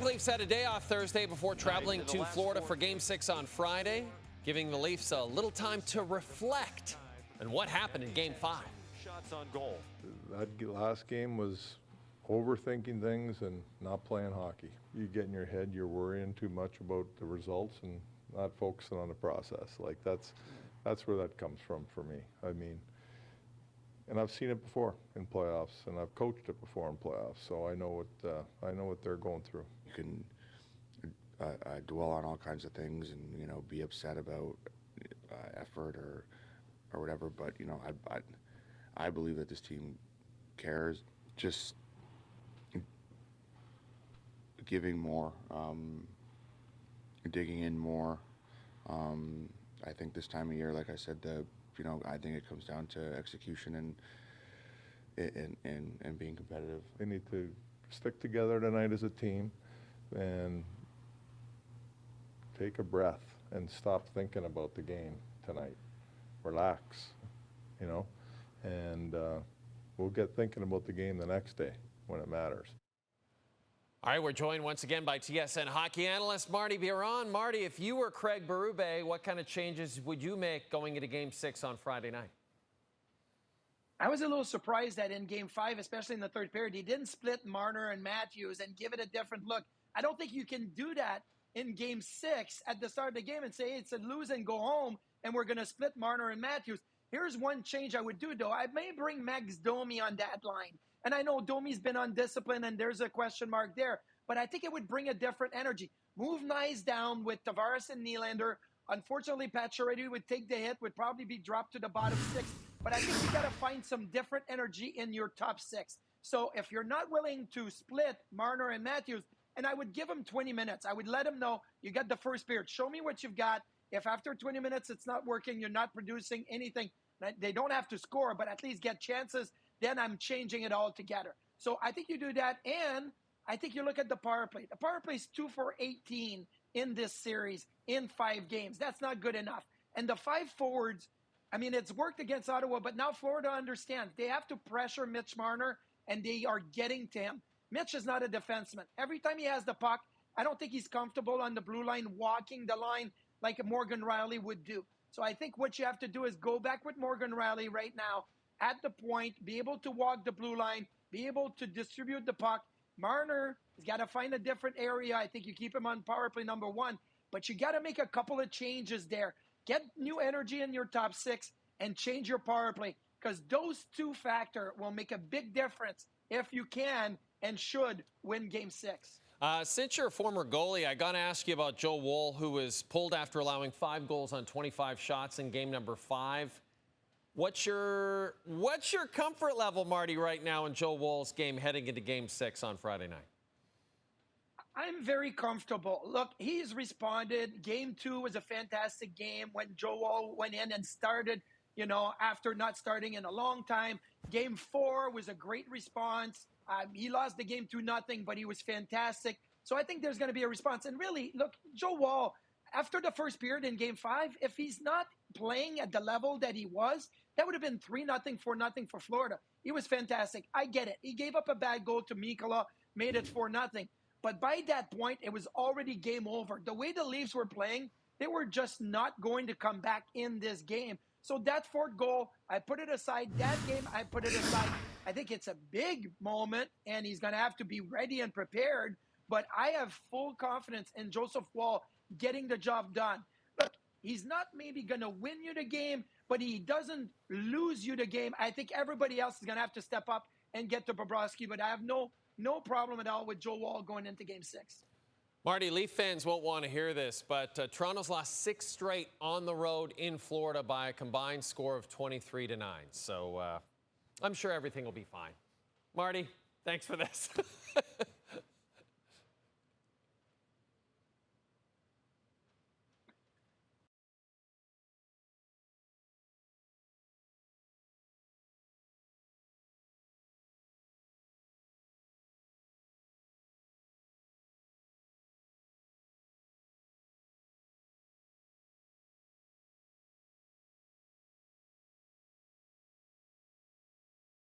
Maple Leafs had a day off Thursday before traveling to Florida for Game 6 on Friday, giving the Leafs a little time to reflect on what happened in Game 5. Shots on goal. That last game was overthinking things and not playing hockey. You get in your head, you're worrying too much about the results and not focusing on the process. Like that's where that comes from for me. I mean, and I've seen it before in playoffs, and I've coached it before in playoffs, so I know what they're going through. You can dwell on all kinds of things, and be upset about effort or whatever. But I believe that this team cares. Just giving more, digging in more. I think this time of year, like I said, I think it comes down to execution and being competitive. They need to stick together tonight as a team and take a breath and stop thinking about the game tonight. Relax, and we'll get thinking about the game the next day when it matters. All right, we're joined once again by TSN Hockey analyst Martin Biron. Marty, if you were Craig Berube, what kind of changes would you make going into Game 6 on Friday night? I was a little surprised that in Game 5, especially in the third period, he didn't split Marner and Matthews and give it a different look. I don't think you can do that in Game 6 at the start of the game and say it's a lose and go home and we're going to split Marner and Matthews. Here's one change I would do, though. I may bring Max Domi on that line. And I know Domi's been undisciplined and there's a question mark there, but I think it would bring a different energy. Move Nyes down with Tavares and Nylander. Unfortunately, Pacioretty would take the hit, would probably be dropped to the bottom 6. But I think you got to find some different energy in your top 6. So if you're not willing to split Marner and Matthews, and I would give them 20 minutes. I would let them know you got the first period. Show me what you've got. If after 20 minutes it's not working, you're not producing anything, they don't have to score, but at least get chances, then I'm changing it all together. So I think you do that, and I think you look at the power play. The power play is 2 for 18 in this series in 5 games. That's not good enough. And the 5 forwards, I mean, it's worked against Ottawa, but now Florida understands. They have to pressure Mitch Marner, and they are getting to him. Mitch is not a defenseman. Every time he has the puck, I don't think he's comfortable on the blue line, walking the line like Morgan Rielly would do. So I think what you have to do is go back with Morgan Rielly right now at the point, be able to walk the blue line, be able to distribute the puck. Marner has got to find a different area. I think you keep him on power play number 1, but you got to make a couple of changes there. Get new energy in your top 6 and change your power play, because those 2 factors will make a big difference if you can and should win Game 6. Since you're a former goalie, I got to ask you about Joe Woll, who was pulled after allowing 5 goals on 25 shots in game number 5. What's your comfort level, Marty, right now in Joe Woll's game heading into Game 6 on Friday night? I'm very comfortable. Look, he's responded. Game 2 was a fantastic game when Joe Woll went in and started, after not starting in a long time. Game 4 was a great response. He lost the game 2-0, but he was fantastic. So I think there's going to be a response. And really, look, Joe Woll, after the first period in Game 5, if he's not playing at the level that he was, that would have been 3-0, 4-0 for Florida. He was fantastic. I get it. He gave up a bad goal to Mikkola, made it 4-0. But by that point, it was already game over. The way the Leafs were playing, they were just not going to come back in this game. So that 4th goal, I put it aside. That game, I put it aside. I think it's a big moment, and he's going to have to be ready and prepared. But I have full confidence in Joseph Woll getting the job done. Look, he's not maybe going to win you the game, but he doesn't lose you the game. I think everybody else is going to have to step up and get to Bobrovsky, but I have no problem at all with Joe Woll going into Game 6. Marty, Leaf fans won't want to hear this, but Toronto's lost 6 straight on the road in Florida by a combined score of 23-9. So I'm sure everything will be fine. Marty, thanks for this.